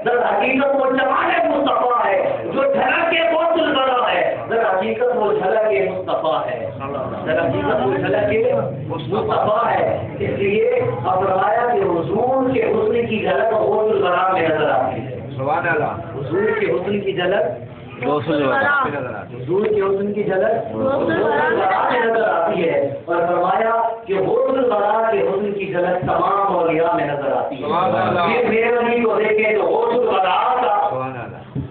در حقیقت وہ جمال مصطفیٰ ہے جو جھلک کے غوث الورا ہے، در حقیقت وہ جھلک مصطفیٰ ہے، در حقیقت وہ جھلک مصطفیٰ ہے۔ اس لیے اب فرمایا کہ حضور کے حسن کی جھلک غوث الورا میں نظر آتی ہے۔ سبحان اللہ۔ حضور کے حسن کی جھلک غوث الورا، حضور کے حسن کی جھلک غوث الورا میں نظر آتی ہے، اور فرمایا کہ غوث الورا کے حسن کی جھلک تمام اولیاء میں نظر آتی ہے۔ پھر میرے نبی کو دیکھیں تو غوث الورا کا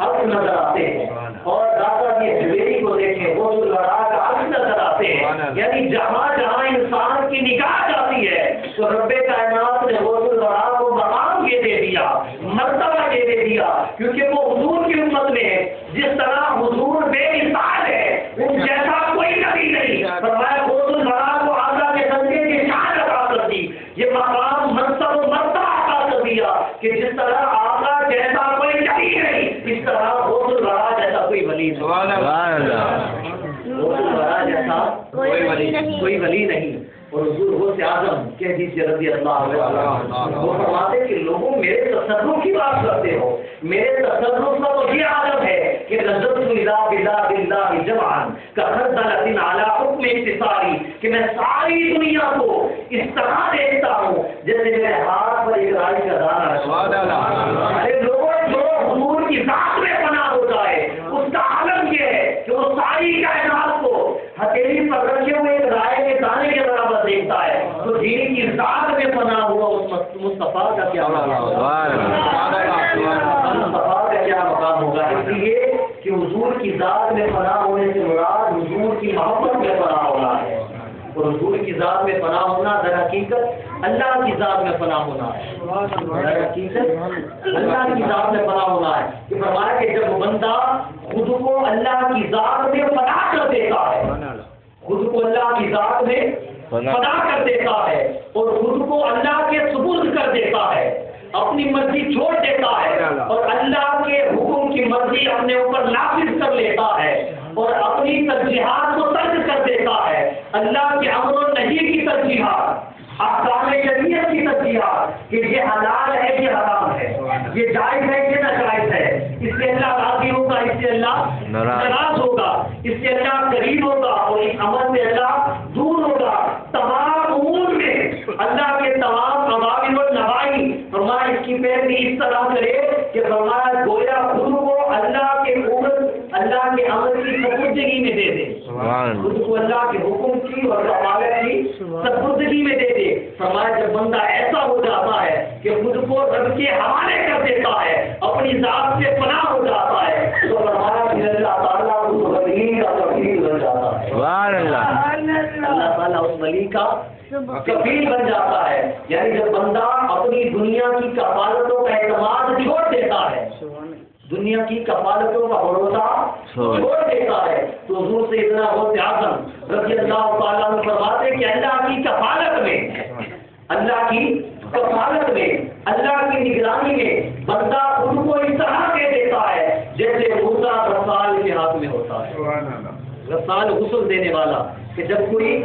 عکس نظر آتے ہیں، اور داتا جی حویری کو دیکھیں غوث الورا کا عکس نظر آتے ہیں۔ یعنی جہاں جہاں انسان کی نگاہ جاتی ہے تو رب کائنات نے غوث الورا کو مقام یہ دے دیا، مرتبہ یہ دے دیا، کیونکہ وہ حضور کی امت میں ہے۔ جس طرح حضور بے مثال ہے، ان جیسا کوئی نبی نہیں، فرمایا غوث الورا کو آقا کے صدقے کی شان عطا کر دی، یہ مقام منصب و مرتبہ عطا کر دیا کہ جس طرح آقا جیسا کوئی نبی نہیں، اس طرح غوث الورا جیسا کوئی ولی نہیں، غوث الورا جیسا کوئی ولی نہیں۔ اور حضور غوث اعظم کہہ دیجیے رضی اللہ عنہ، وہ فرماتے کہ لوگوں میرے تصرف کی بات کرتے ہو، میرے تصرف کا تو یہ عالم ہے کہ نظرت الی باللہ جمعاً کخردلۃ علی حکم اتصالی، کہ میں ساری دنیا کو اس طرح دیکھتا ہوں جیسے میرے ہاتھ پر ایک رائی کا دانہ رکھا۔ ارے لوگوں جو حضور کی ذات میں فنا ہو جائے اس کا عالم یہ ہے کہ وہ ساری کائنات کو ہتھیلی پر رکھے ہوئے ایک رائے کے دانے کے برابر دیکھتا ہے، تو جن کی ذات میں فنا ہوا اس مصطفیٰ کا کیا مقام ہوگا، مصطفیٰ کا کیا مقام ہوگا۔ اس لیے کہ حضور کی ذات میں فنا ہونے سے مراد حضور کی محبت میں فنا ہونا ہے، اور حضور کی ذات میں فنا ہونا در حقیقت اللہ کی ذات میں فنا ہونا ہے، در حقیقت اللہ کی ذات میں فنا ہونا ہے۔ کہ فرمایا کہ جب بندہ خود کو اللہ کی ذات میں فنا کر دیتا ہے، خود کو اللہ کی ذات میں فنا کر دیتا ہے اور خود کو اللہ کے سپرد کر دیتا ہے، اپنی مرضی چھوڑ دیتا ہے اور اللہ کے حکم کی مرضی اپنے اوپر نافذ کر لیتا ہے اور اپنی ترجیحات کو ترک کر دیتا ہے، اللہ کے امر و نہی کی ترجیحات، احکام شریعت کی ترجیحات، کہ یہ حلال ہے یہ حرام ہے، یہ جائز ہے یہ ناجائز ہے، اس سے اللہ راضی ہوگا اس سے اللہ ناراض ہوگا، اس سے اللہ قریب ہوگا اور اس عمل سے اللہ دور ہوگا۔ تمام امور میں اللہ کے تمام اوامر و نواہی، فرمایا اس کی پیروی اس طرح کرے کہ فرمایا گویا خود کو اللہ کے اللہ کے عمل کی سپردگی میں دے دے، خود کو اللہ کے حکم کی اور عمالت کی سپردگی میں دے دے۔ فرمایا جب بندہ ایسا ہو جاتا ہے کہ خود کو رب کے حوالے کر دیتا ہے، اپنی ذات سے پناہ ہو جاتا ہے، تو فرمایا کہ اللہ تعالیٰ اس ولی کا کفیل بن جاتا ہے، اللہ تعالیٰ اس ولی کا کفیل بن جاتا ہے۔ یعنی جب بندہ اپنی دنیا کی کفالتوں کا اعتماد چھوڑ دیتا ہے، دنیا کی کفالتوں کا بھروسہ چھوڑ دیتا ہے، تو حضور سے اتنا غوث اعظم رضی اللہ تعالیٰ عنہ فرماتے کہ اللہ کی کفالت میں، اللہ کی کفالت میں، اللہ کی نگرانی میں بندہ خود کو اس طرح دے دیتا ہے جیسے مردہ رسال کے ہاتھ میں ہوتا ہے، رسال غسل دینے والا، کہ جب کوئی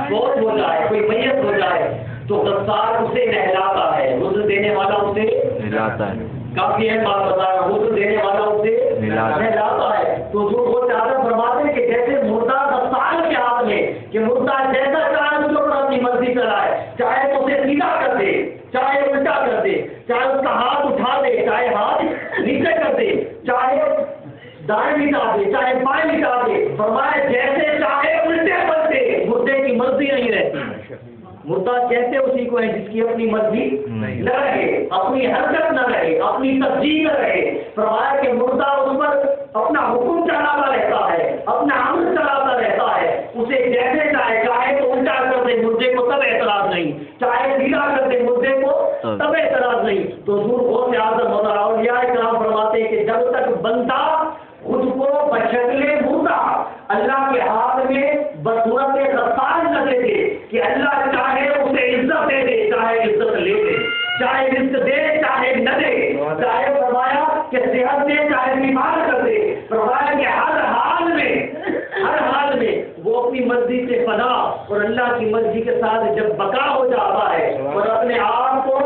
فوت ہو جائے، کوئی میت ہو جائے تو غسال اسے نہلاتا ہے، غسل دینے والا اسے نہلاتا ہے، کافی اہم بات بتایا، غسل دینے والا اسے نہلاتا ہے۔ تو حضور وہ چادر فرماتے ہیں کہ جیسے مردہ غسال کے ہاتھ میں، کہ مردہ جیسا چاہے اس کو اپنی مرضی چلائے، چاہے تو اسے سیدھا کر دے، چاہے الٹا کر دے، چاہے اس کا ہاتھ اٹھا دے، چاہے ہاتھ نیچے کر دے، چاہے دائیں مٹا دے، چاہے بائیں مٹا دے، فرمایا جیسے چاہے الٹے پلٹے، مردے کی مرضی نہیں رہتی۔ مردہ کہتے اسی کو ہے جس کی اپنی مرضی نہ رہے، اپنی حرکت نہ رہے، اپنی ترجیح نہ رہے۔ فرمایا کہ مردہ اس پر اپنا حکم چلاتا رہتا ہے، اپنا عمل چلاتا رہتا ہے، اسے جیسے چاہے تو الٹا کر دے، مردے کو تب اعتراض نہیں، چاہے سیدھا کر دے، مردے کو تب اعتراض نہیں۔ تو حضور غوث اعظم اور اولیاء کرام فرماتے ہیں کہ جب تک بندہ خود کو بشکل مردہ اللہ کے ہاتھ میں بصورت رسال نہ دے دے کہ اللہ چاہے اسے عزت دے دے، چاہے عزت لے دے، چاہے رزق دے چاہے نہ دے، چاہے فرمایا کہ صحت دے چاہے بیمار کر دے، فرمایا کہ ہر حال میں وہ اپنی مرضی سے فنا اور اللہ کی مرضی کے ساتھ جب بقا ہو جاتا ہے اور اپنے آپ کو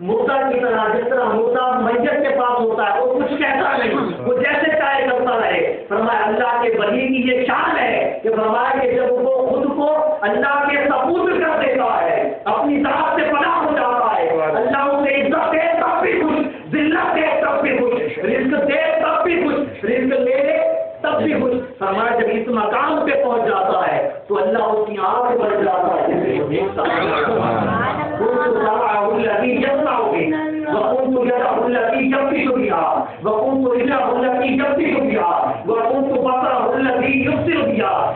موسیٰ کی طرح، جس طرح موسیٰ میت کے پاس ہوتا ہے وہ کچھ کہتا نہیں، وہ جیسے چاہے کرتا رہے۔ فرمایا اللہ کے ولی کی یہ شان ہے کہ فرمایا کہ جب وہ خود کو اللہ کے سپرد کر دیتا ہے، اپنی ذات سے پناہ ہو جاتا ہے، اللہ اسے عزت دے تب بھی خوش، ذلت دے تب بھی خوش، رزق دے تب بھی خوش، رزق لے تب بھی خوش۔ فرمایا جب اس مقام پہ پہنچ جاتا ہے تو اللہ اس کی آنکھ بن جاتا ہے جسے وہ دیکھتا ہے۔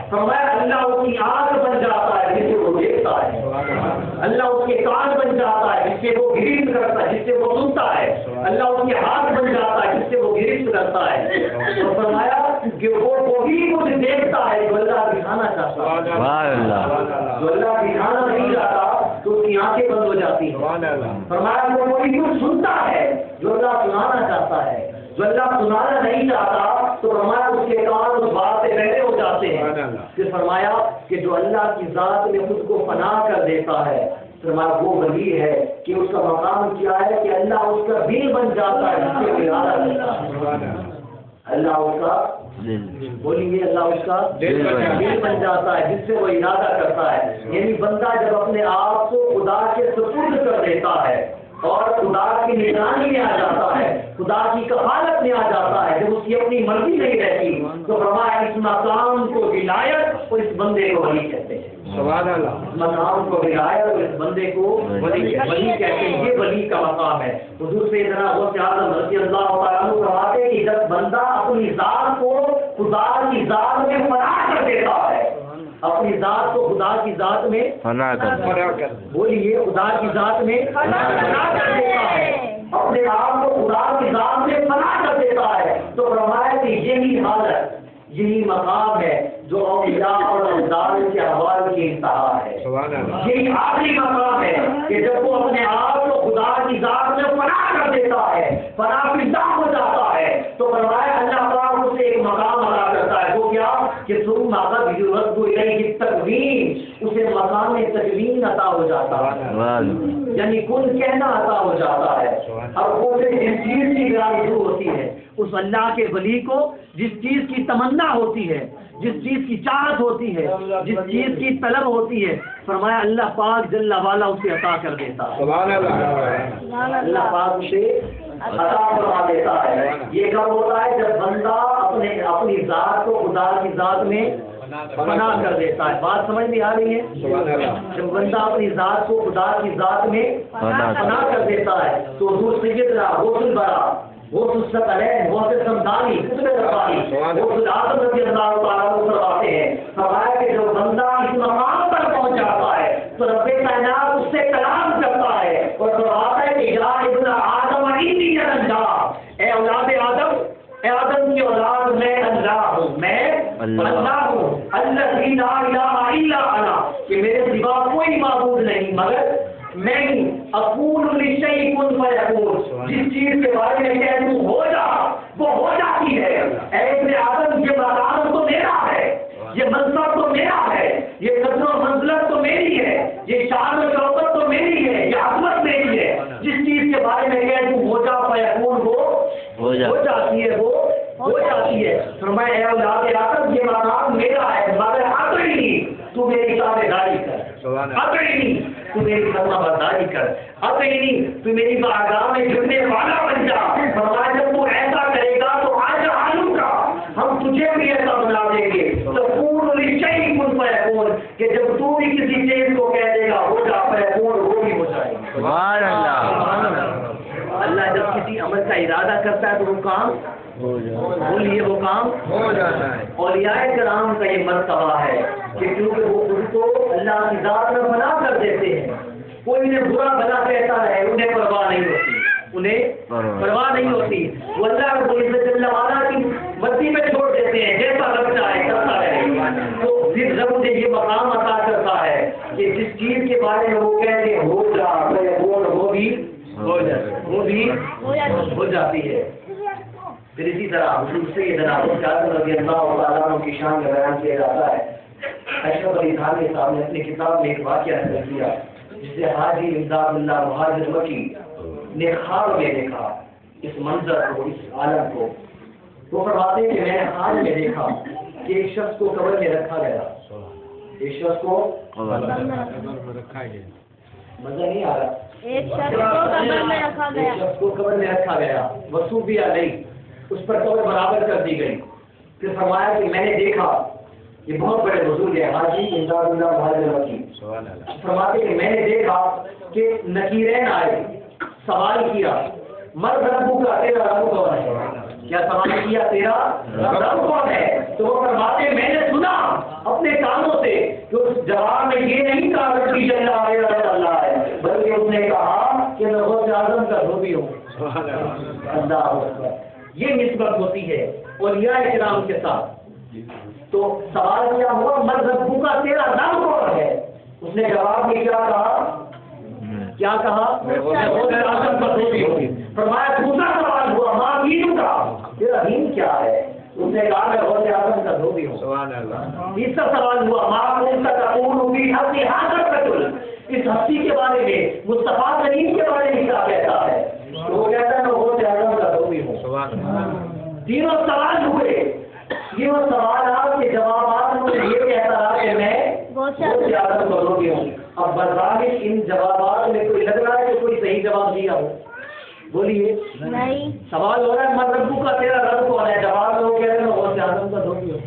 فرمایا اللہ اس کی آنکھ بن جاتا ہے جس سے وہ دیکھتا ہے، اللہ اس کے کان بن جاتا ہے جس سے وہ گرفت کرتا ہے، جس سے وہ سنتا ہے، اللہ اس کے ہاتھ بن جاتا ہے جس سے وہ گرفت کرتا ہے۔ تو فرمایا کہ وہ وہی کچھ دیکھتا ہے جو اللہ دکھانا چاہتا ہے، جو اللہ دکھانا نہیں چاہتا تو اس کی آنکھیں بند ہو جاتی ہیں۔ فرمایا وہ وہی کچھ سنتا ہے جو اللہ سنانا چاہتا ہے، جو اللہ سنانا نہیں چاہتا تو فرمایا اس کے کان اس بات سے بہرے ہو جاتے ہیں۔ پھر فرمایا کہ جو اللہ کی ذات میں خود کو فنا کر دیتا ہے، فرمایا وہ ولی ہے کہ اس کا مقام کیا ہے کہ اللہ اس کا دل بن جاتا ہے جس سے وہ ارادہ کرتا ہے، اللہ اس کا بولیں گے اللہ اس کا دل بن جاتا ہے جس سے وہ ارادہ کرتا ہے۔ یعنی بندہ جب اپنے آپ کو خدا کے سپرد کر دیتا ہے اور خدا کی نگرانی میں آ جاتا ہے، خدا کی کفالت میں آ جاتا ہے، جب اس کی اپنی مرضی نہیں رہتی تو فرمایا اس مقام کو ولایت اور اس بندے کو ولی کہتے ہیں۔ سبحان اللہ۔ اس مقام کو ولایت اور اس بندے کو ولی کہتے ہیں، یہ ولی کا مقام ہے۔ حضور سیدنا غوث اعظم رضی اللہ تعالیٰ عنہ فرماتے ہیں کہ جب بندہ اپنی ذات کو خدا کی ذات میں فنا کر دیتا ہے، اپنی ذات کو خدا کی ذات میں فنا کر بولیے خدا کی ذات میں فنا کر دیتا ہے، اپنے آپ کو خدا کی ذات میں فنا کر دیتا ہے تو فرمایا کہ یہی حالت، یہی مقام ہے جو اولیاء اور ابدال کے احوال کی انتہا ہے۔ یہی آخری مقام ہے کہ جب وہ اپنے آپ کو خدا کی ذات میں فنا کر دیتا ہے، فنا فضا ہو جاتا ہے تو فرمایا اللہ پاک اسے ایک مقام عطا کرتا ہے، وہ کیا کہ ثم قد یرد الیہ التکوین، اسے مقام تکوین عطا ہو جاتا ہے، یعنی کن کہنا عطا ہو جاتا ہے۔ اب وہ جس چیز کی آرزو ہوتی ہے اس اللہ کے ولی کو، جس چیز کی تمنا ہوتی ہے، جس چیز کی چاہت ہوتی ہے، جس چیز کی طلب ہوتی ہے، فرمایا اللہ پاک جل والا اسے عطا کر دیتا ہے۔ سبحان اللہ۔ اللہ پاک اسے عطا فرما دیتا ہے۔ یہ کب ہوتا ہے جب بندہ اپنی ذات کو خدا کی ذات میں فنا کر دیتا ہے۔ بات سمجھ میں آ رہی ہے؟ جب بندہ اپنی ذات کو خدا کی ذات میں فنا کر دیتا ہے تو حضور سیدنا غوث البرا، غوث الثقلین، غوث سمدانی، قطب ربانی، غوث العظم رضی اللہ تعالیٰ عنہ فرماتے ہیں، فرمایا کہ جو بندہ اس مقام پر پہنچ جاتا ہے تو رب کائنات اس سے کلام کرتا ہے اور فرماتا ہے کہ یا ابن آدم انی اللہ، اے اولاد آدم، اے آدم کی اولاد میں اللہ ہوں، میں اللہ ہوں، الذی لا الہ الا انا، کہ میرے سوا کوئی معبود نہیں مگر میں ہی، اقول لشیء کن فیکون، جس چیز کے بارے میں کہہ دوں ہو جا وہ ہو جاتی ہے۔ اے ابن آدم یہ مقام تو میرا ہے، یہ منصب تو میرا ہے، یہ قدر و منزلت تو میری ہے، یہ شان و شوکت تو میری ہے، یہ عظمت میری ہے، جس چیز کے بارے میں کہہ دوں ہو جا فیکون، وہ ہو جاتی ہے، وہ ہو جاتی ہے۔ فرمایا اے اولاد آدم یہ مقام میرا ہے مگر اطیعنی، تو میری تابعداری کر، اطیعنی تو میری فرما برداری کر، اطیعنی تو میری بارگاہ میں جھکنے والا بن جا۔ فرمایا جب تو ایسا کرے گا تو آج آلو کا ہم تجھے بھی ایسا بنا دیں گے، تقول لشیء کن فیکون، کہ جب تو بھی کسی چیز کو کہہ دے گا ہو جا فیکون، وہ بھی ہو جائے گی۔ سبحان اللہ۔ اللہ جب کسی عمل کا ارادہ کرتا ہے تو وہ کام بولیے وہ کام ہو جاتا ہے۔ اولیاء کرام کا یہ مرتبہ ہے کہ کیونکہ وہ خود کو اللہ کی ذات میں فنا کر دیتے ہیں، کوئی انہیں برا بھلا کہتا ہے انہیں پرواہ نہیں ہوتی، انہیں پرواہ نہیں ہوتی، وہ اللہ رب العزت جل وعلا کی مرضی میں چھوڑ دیتے ہیں، جیسا لگتا ہے کرتا رہے۔ تو پھر رب نے یہ مقام عطا کرتا ہے کہ جس چیز کے بارے میں وہ کہتے ہیں ہو جا وہ بھی ہو جاتی ہے۔ پھر اسی طرح حضور سیدنا ابو جعفر رضی اللہ تعالیٰ عنہ کی شان کا بیان کیا جاتا ہے۔ اشرف علی تھانوی صاحب نے اپنی کتاب میں ایک واقعہ نقل کیا جسے حاجی امداد اللہ مہاجر مکی نے خواب میں دیکھا اس منظر کو، اس عالم کو. وہ فرماتے ہیں کہ میں نے خواب میں دیکھا کہ ایک شخص کو قبر میں رکھا گیا. ایک شخص کو قبر میں رکھا گیا. مزہ نہیں آ رہا. ایک شخص کو قبر میں رکھا گیا. ایک شخص کو قبر میں رکھا گیا. وصوبیہ نہیں، اس پر قبر برابر کر دی گئی. پھر فرمایا کہ میں نے دیکھا، یہ بہت بڑے بزرگ ہے حاجی امداد اللہ مہاجر مکی، فرماتے کہ میں نے دیکھا کہ نکیرین آئے، سوال کیا مر ربو کا، تیرا رب کون ہے؟ کیا سوال کیا؟ تیرا رب کون ہے؟ تو وہ فرماتے میں نے سنا اپنے کانوں سے کہ اس جواب میں یہ نہیں کہا ربی جل اللہ ہے، بلکہ اس نے کہا کہ میں غوث اعظم کا دھوبی ہوں. اللہ اکبر. یہ نسبت ہوتی ہے اولیاء کرام کے ساتھ. تو سوال کیا ہوا مر ربو کا، تیرا رب کون ہے؟ اس نے جواب میں کیا کہا؟ کیا کہا؟ میں غوث اعظم کا دھوبی ہوں. فرمایا دوسرا سوال ہوا ماں دین کا، تیرا دین کیا ہے؟ اس نے کہا میں غوث اعظم کا دھوبی ہوں. تیسرا سوال ہوا ماں کون سا تقول فی حق حاضر رجل، اس ہستی کے بارے میں، مصطفیٰ کریم کے بارے میں کیا کہتا ہے؟ وہ کہتا ہے میں غوث اعظم کا دھوبی ہوں. تینوں سوال ہوئے. یہ وہ سوالات کے جوابات میں یہ کہتا رہا کہ میں غوث اعظم کا دھوبی ہوں. اب بظاہر ان جوابات میں کوئی لگ رہا ہے کہ کوئی صحیح جواب دیا ہو؟ بولیے. نہیں. سوال ہو رہا ہے مر ربو کا، تیرا رب کون ہے؟ جواب لوگ کہتے ہیں میں غوث اعظم کا دھوبی ہوں.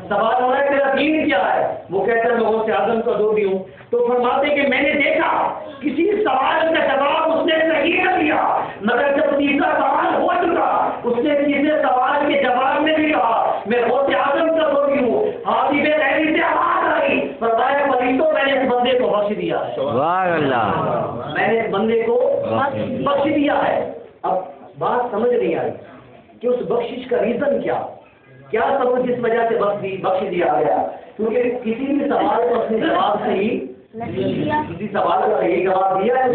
سوال ہو رہا ہے تیرا دین کیا ہے؟ وہ کہتے ہیں میں غوث اعظم کا دھوبی ہوں. تو فرماتے کہ میں نے دیکھا کسی سوال کا جواب اس نے صحیح نہ دیا، مگر جب تیسرا سوال ہو چکا اس نے تیسرے سوال کے جواب میں بھی کہا میں غوث اعظم کا دھوبی ہوں. حاجی بے غیری سے آواز آئی، فرمایا پریتو میں نے اس بندے کو بخش دیا. سبحان اللہ. میں نے اس بندے کو بخش دیا ہے. اب بات سمجھ نہیں آئی کہ اس بخشش کا ریزن کیا سبب جس وجہ سے بخش دیا گیا؟ کیونکہ کسی بھی سوال کو اپنے جواب صحیح کسی سوال کا صحیح جواب دیا ہے،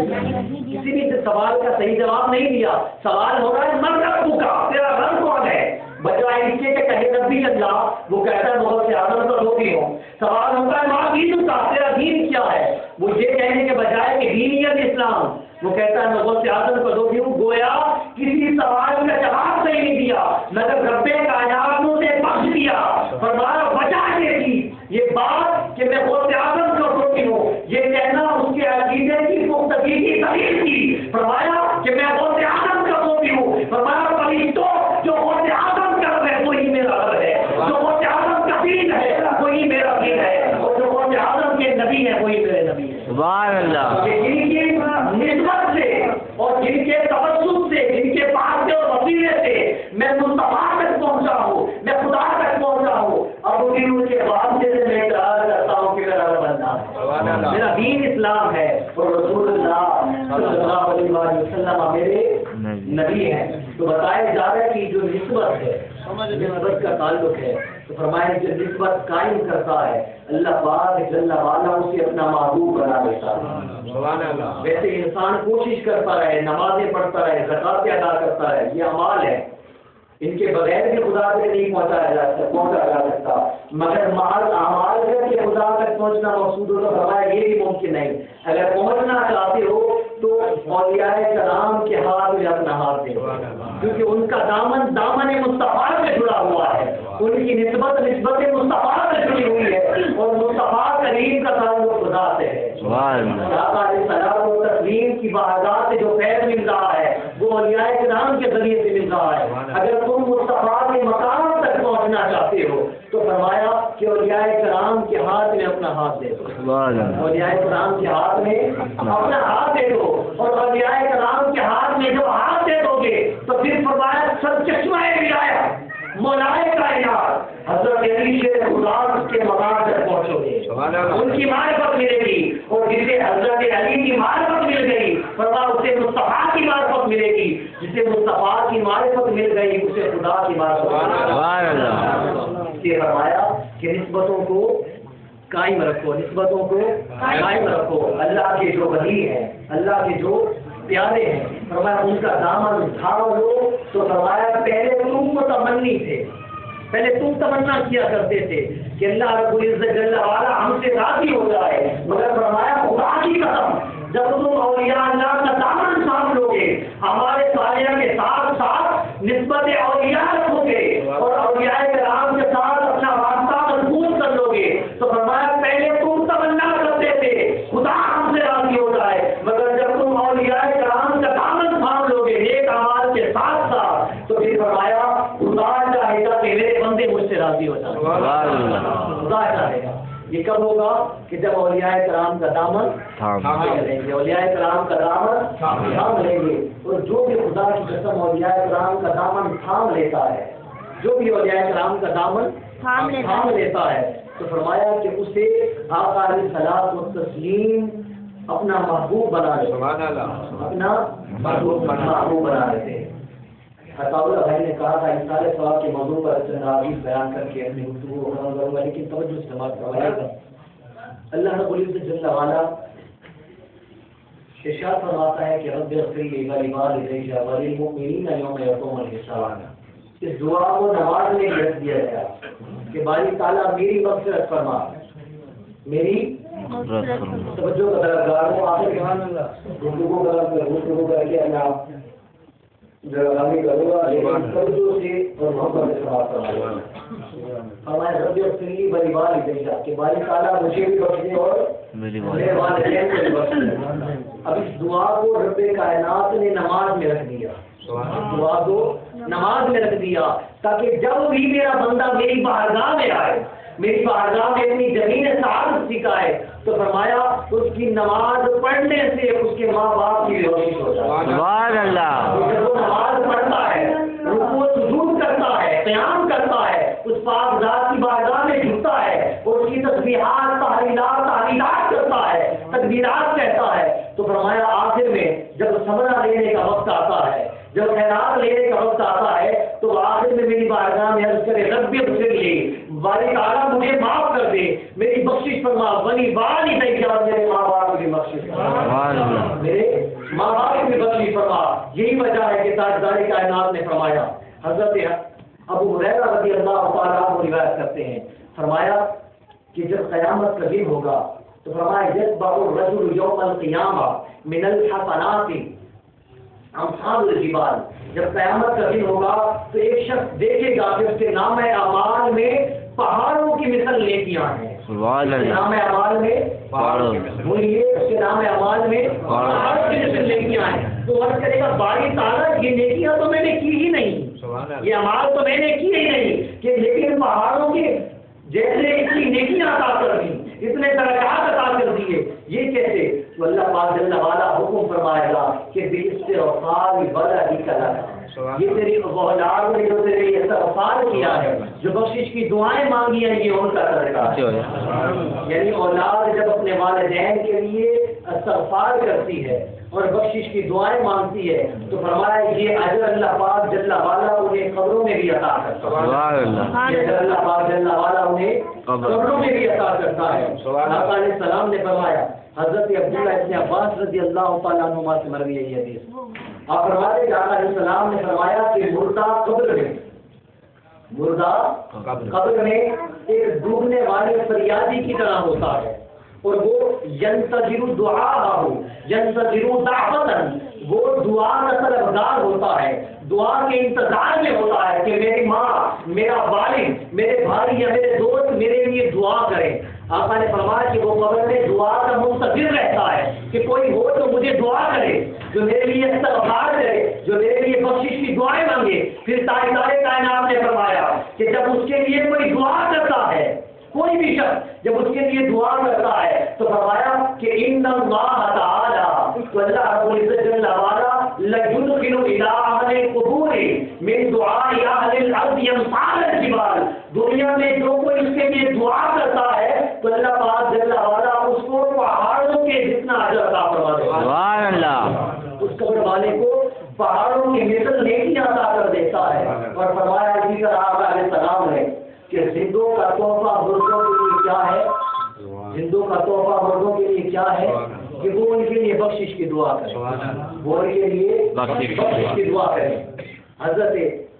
کسی بھی سوال کا صحیح جواب نہیں دیا. سوال ہو رہا ہے من رب کا، تیرا رب کون ہے؟ بجائے اس کے کہ کہے نبی اللہ، وہ کہتا ہے غوث اعظم کا دھوبی ہوں. سوال ہوتا ہے ماں دین کا، تیرا دین کیا ہے؟ وہ یہ کہنے کے بجائے کہ دینیت اسلام، وہ کہتا ہے میں غوث اعظم کا دھوبی ہوں. گویا کسی سوال کا جواب صحیح نہیں دیا، مگر رب کائنات نے اسے بخش دیا. فرمایا وجہ یہ تھی یہ بات کہ میں غوث اعظم کا دھوبی ہوں، یہ کہنا اس کے عقیدے کی پختگی کی دلیل تھی. فرمایا کہ میں غوث اعظم کا دھوبی ہوں. فرمایا پریتو جو غوث اعظم کا رب ہے وہی میرا رب ہے، جو غوث اعظم کا دین ہے وہی میرا دین ہے، اور جو غوث اعظم کے نبی ہے وہی میرے نبی ہے. سبحان اللہ. جن کی نسبت سے اور جن کے توسط سے، جن کے پاس سے اور وسیلے سے میں مصطفیٰ تک پہنچا ہوں، میں خدا تک پہنچا ہوں. اب ان کے واسطے سے میں اقرار کرتا ہوں کہ میرا بندہ میرا دین اسلام ہے اور رسول اللہ صلی اللہ علیہ وسلم میرے نبی ہیں. تو بتایا جا رہا ہے کہ جو نسبت ہے، نسبت کا تعلق ہے، تو فرمایا جو نسبت قائم کرتا ہے اللہ پاک جل وعلا اسے اپنا محبوب بنا دیتا ہے. ویسے انسان کوشش کرتا رہے، نمازیں پڑھتا رہے، زکات ادا کرتا رہے، یہ اعمال ہے، ان کے بغیر بھی خدا سے نہیں پہنچا جا سکتا، مگر محض اعمال کر کے خدا تک پہنچنا مقصود ہو تو فرمایا یہ بھی ممکن نہیں. اگر پہنچنا چاہتے ہو تو اولیاء کرام کے ہاتھ میں اپنا ہاتھ دے، کیونکہ ان کا دامن مصطفیٰ سے جڑا ہوا ہے، ان کی نسبت مصطفیٰ سے جڑی ہوئی ہے، اور مصطفیٰ کریم کا تعلق خدا سے ہے. صلاۃ و تسلیم کی بارگاہ سے جو فیض مل رہا ہے وہ اولیاء کرام کے ذریعے سے مل رہا ہے. اگر تم مصطفیٰ کے مقام تک پہنچنا چاہتے ہو تو فرمایا کہ اولیاء کرام کے ہاتھ میں اپنا ہاتھ دے دو. اولیاء کرام کے ہاتھ میں اپنا ہاتھ دے دو، اور اولیاء کرام کے ہاتھ میں جب ہاتھ دے دو گے تو پھر فرمایا سب چشمہ ولایت مولائے کائنات حضرت علی شیر خدا کے مقام تک پہنچو گے، ان کی معرفت ملے گی، اور جسے حضرت علی کی معرفت مل گئی فرمایا اسے مصطفیٰ کی معرفت ملے گی، جسے مصطفیٰ کی معرفت مل گئی اسے خدا کی معرفت. اس لیے فرمایا کہ نسبتوں کو قائم رکھو، نسبتوں کو قائم رکھو. اللہ کے جو ولی ہیں، اللہ کے جو پیارے ہیں، فرمایا ان کا دامن تھام لو. تو فرمایا پہلے تم متمنی تھے، پہلے تم تمنا کیا کرتے تھے کہ اللہ رب العزت جل وعلا ہم سے راضی ہو جائے، مگر فرمایا خدا کی قسم جب تم اولیاء اللہ کا دامن تھام لو گے گے، ہمارے صالحہ کے ساتھ ساتھ نسبت اولیاء رکھو گے اور اولیاء کرام کے ساتھ اپنا واسطہ مضبوط کر لو گے، تو فرمایا پہلے تم تمنا کرتے تھے خدا ہم سے راضی ہو جائے، مگر جب تم اولیاء کرام کا دامن تھام لو گے نیک اعمال کے ساتھ ساتھ، تو پھر فرمایا خدا چاہے گا کہ میرے بندے مجھ سے راضی ہو جائیں، خدا چاہے گا۔ یہ کب ہوگا؟ کہ جب اولیاء کرام کا دامن تھام لیں گے، اولیاء کرام کا دامن تھام لیں گے، اور جو بھی خدا کی قسم اولیاء کرام کا دامن تھام لیتا ہے، جو بھی اولیاء کرام کا دامن تھام لیتا ہے، تو فرمایا کہ اسے آقا علیہ الصلوۃ والتسلیم اپنا محبوب بنا لیتے، اپنا محبوب بنا لیتے ہیں۔ عطا اللہ بھائی نے کہا تھا اس سارے ثواب کے موضوع پر چند حدیث بیان کر کے اپنی گفتگو کو ختم کروں گا، لیکن توجہ سے سماعت کروائیے گا۔ اللہ رب العزت جل وعلا ارشاد فرماتا ہے کہ رب اغفر لی ولوالدی وللمؤمنین یوم یقوم الحساب۔ اس دعا کو نماز میں رکھ دیا گیا کہ باری تعالیٰ میری مغفرت فرما، میری توجہ کا طرفدار ہوں۔ آخر گفتگو کر کے اللہ جگامی کروں گا، لیکن توجہ سے اور محبت سے سماعت فرمائیے۔ ہمارے رب اغفر لی ولوالدی کہ باری تعالیٰ مجھے بھی بخش دے اور میرے والدین کو بھی بخش دے۔ اب اس دعا کو رب کائنات نے نماز میں رکھ دیا، دعا کو نماز میں رکھ دیا تاکہ جب بھی میرا بندہ میری بارگاہ میں آئے، میری بارگاہ میں اپنی زمین سعادت سکھائے، تو فرمایا اس کی نماز پڑھنے سے اس کے ماں باپ کی روشنی ہو جائے۔ سبحان اللہ۔ جب وہ نماز پڑھتا ہے، رکوع سجود کرتا ہے، قیام کرتا ہے، اس پاک ذات کی بارگاہ میں جھکتا ہے اور اس کی تسبیحات تحلیلات کرتا ہے، تکبیرات کہتا ہے، تو فرمایا آخر میں جب صبر لینے کا وقت آتا ہے، جب خیرات لینے کا وقت آتا ہے، تو آخر میں میری بارگاہ میں عرض کرے رب اغفر لی، باری تعالیٰ مجھے معاف کر دے، میری بخشش فرما، ولوالدی اور میرے ماں باپ کی بخشش فرما، میرے ماں باپ کی بخشش فرما۔ یہی وجہ ہے کہ تاجدار کائنات نے فرمایا، حضرت ابو ہریرہ رضی اللہ تعالیٰ عنہ روایت کرتے ہیں، فرمایا کہ جب قیامت کا دن ہوگا تو فرمایا یتبع الرجل یوم القیامہ من الحسنات امثال الجبال، جب قیامت کا دن ہوگا تو ایک شخص دیکھے گا کہ اس کے نام اعمال میں پہاڑوں کی مثل نیکیاں ہیں، نام اعمال میں بولیے اس کے نام اعمال میں پہاڑوں کی مثل نیکیاں ہیں، تو عرض کرے گا باری تعالیٰ یہ نیکیاں تو میں نے کی ہی نہیں، یہ اعمال تو میں نے کیے ہی نہیں، کہ لیکن پہاڑوں کے جیسے اتنی نیکیاں عطا کر دی، اتنے درجات عطا کر دیے، یہ کیسے؟ تو اللہ پاک جل وعلا حکم فرمائے گا کہ باستغفار ولدک لک، یہ تیری اولاد نے جو تیرے لیے استغفار کیا ہے، جو بخشش کی دعائیں مانگی ہیں، یہ ان کا صدقہ ہے۔ یعنی اولاد جب اپنے والدین کے لیے استغفار کرتی ہے اور بخشش کی دعائیں مانگتی ہے، تو فرمایا یہ اجر اللہ پاک جل وعلا انہیں قبروں میں بھی عطا کرتا ہے، یہ اجر اللہ پاک جل وعلا انہیں قبروں میں بھی عطا کرتا ہے۔ آقا علیہ السلام نے فرمایا، حضرت عبداللہ ابن عباس رضی اللہ تعالیٰ عنہما سے مروی ہے یہ حدیث، آپ فرماتے کہ آقا علیہ السلام نے فرمایا کہ مردہ قبر میں ایک ڈوبنے والے فریادی کی طرح ہوتا ہے، اور وہ ینتظر دعاءہ ینتظر دعوتاً، وہ دعا کا طلبگار ہوتا ہے، دعا کے انتظار میں ہوتا ہے کہ میری ماں، میرا والد، میرے بھائی یا میرے دوست میرے لیے دعا کریں۔ آقا نے فرمایا کہ وہ قبر میں دعا کا منتظر رہتا ہے کہ کوئی ہو تو مجھے دعا کرے، جو میرے لیے استغفار کرے، جو میرے لیے بخشش کی دعائیں مانگے۔ پھر تاجدار کائنات نے فرمایا کہ جب اس کے لیے کوئی دعا کرتا ہے، کوئی بھی شخص جب اس کے لیے دعا کرتا ہے، تو فرمایا کہ ان اللہ تعالی، تو اللہ رب العزت جل وعلا لَيُدْخِلُ إِلَىٰ أَهْلِ الْقُبُورِ مِن دُعَاءِ أَهْلِ الْأَرْضِ أَمْثَالَ الْجِبَالِ، دنیا میں جو کوئی اس کے لیے دعا کرتا ہے تو اللہ پاک جل وعلا اس کو پہاڑوں کے جتنا اجر عطا فرما دیتا ہے۔ سبحان اللہ۔ اس قبر والے کو پہاڑوں کی مثل نیکیاں عطا کر دیتا ہے، اور فرمایا اسی طرح آقا علیہ السلام نے کہ زندوں کا تحفہ مردوں کے لیے کیا ہے، زندوں کا تحفہ مردوں کے لیے کیا ہے کہ وہ ان کے لیے بخشش کی دعا کریں، وہ ان کے لیے بخشش کی دعا کریں۔ حضرت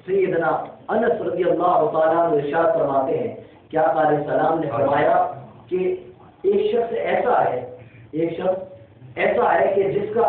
سیدنا انس رضی اللہ تعالیٰ عنہ ارشاد فرماتے ہیں کہ آقا علیہ السلام نے فرمایا کہ ایک شخص ایسا ہے کہ جس کا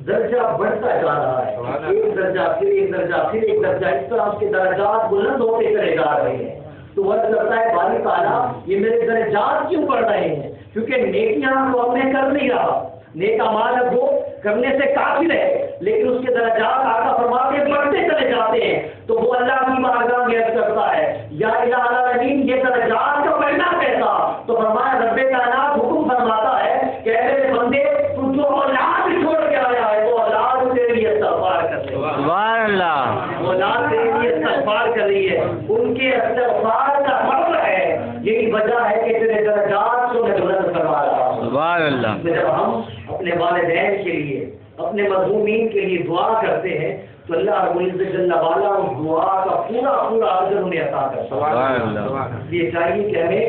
درجہ بڑھتا جا رہا ہے، ایک درجہ پھر ایک درجہ پھر ایک درجہ، اس طرح اس کے درجات بلند ہوتے چلے جا رہے ہیں۔ تو وہ لگتا ہے باری تعالیٰ یہ میرے درجات کیوں بڑھ رہے ہیں؟ کیونکہ نیکیاں تو ہم نے کر نہیں رہا، نیک اعمال وہ کرنے سے کافر ہے، لیکن اس کے درجات آقا فرماتے ہیں بڑھتے چلے جاتے ہیں۔ تو وہ اللہ کی بارگاہ میں عرض کرتا ہے یا الہ العالمین یہ درجات کا بڑھنا کیسا؟ تو فرمایا رب کائنات حکم فرماتا ہے کہ اے میرے بندے تو جو اولاد چھوڑ کے آیا ہے وہ اولاد تیرے لیے استغفار کر رہی ہے، سبحان اللہ، اولاد تیرے لیے استغفار کر رہی ہے، ان کے استغفار کا فضل ہے، یہی وجہ ہے کہ تیرے درجات کو میں بلند کروا رہا ہوں۔ سبحان اللہ۔ جب ہم اپنے والدین کے لیے اپنے مظلومین کے لیے دعا کرتے ہیں تو اللہ رب العزت جل وعلا اس دعا کا پورا پورا اجر انہیں عطا کرتا ہے۔ سبحان اللہ۔ یہ چاہیے کہ ہمیں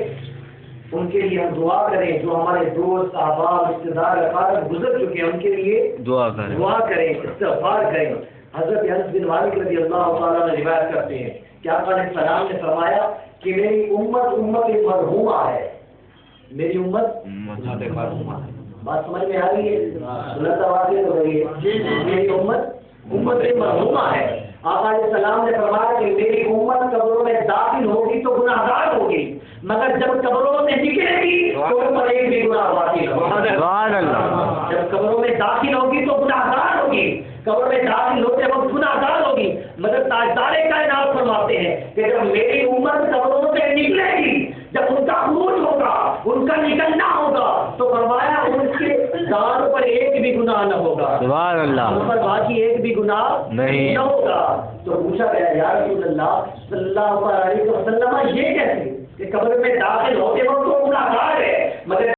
ان کے لیے ہم دعا کریں، جو ہمارے دوست احباب رشتے دار اقارب گزر چکے ہیں ان کے لیے دعا کریں، دعا کریں، استغفار کریں۔ حضرت انس بن مالک رضی اللہ تعالیٰ نے روایت کرتے ہیں کہ آقا علیہ السلام نے فرمایا کہ میری امت مرحومہ ہے، میری امت مرحومہ ہے۔ بات سمجھ میں آ رہی ہے؟ غلط آوازیں ہو رہی ہے۔ میری امت مرحومہ ہے۔ آقا علیہ السلام نے فرمایا کہ میری امت قبروں میں داخل ہوگی تو گناہگار ہوگی، مگر جب قبروں سے نکلے گی تو ان پر ایک بھی گناہ باقی نہ ہوگا۔ سبحان اللہ۔ جب قبروں میں داخل ہوگی تو گناہگار ہوگی، قبر میں داخل ہوتے وقت گناہگار ہوگی، مگر تاجدار کائنات فرماتے ہیں کہ جب میری امت قبروں سے نکلے گی، جب ان کا خروج ہوگا، ان کا نکلنا ہوگا، تو فرمایا ان کے دار پر ایک بھی گناہ نہ ہوگا، سبحان اللہ، ان پر باقی ایک بھی گناہ نہیں نہ ہوگا۔ تو پوچھا گیا یا رسول اللہ صلی اللہ علیہ وسلم یہ کیسے کہ قبر میں داخل ہوتے وقت تو گناہگار ہے، مگر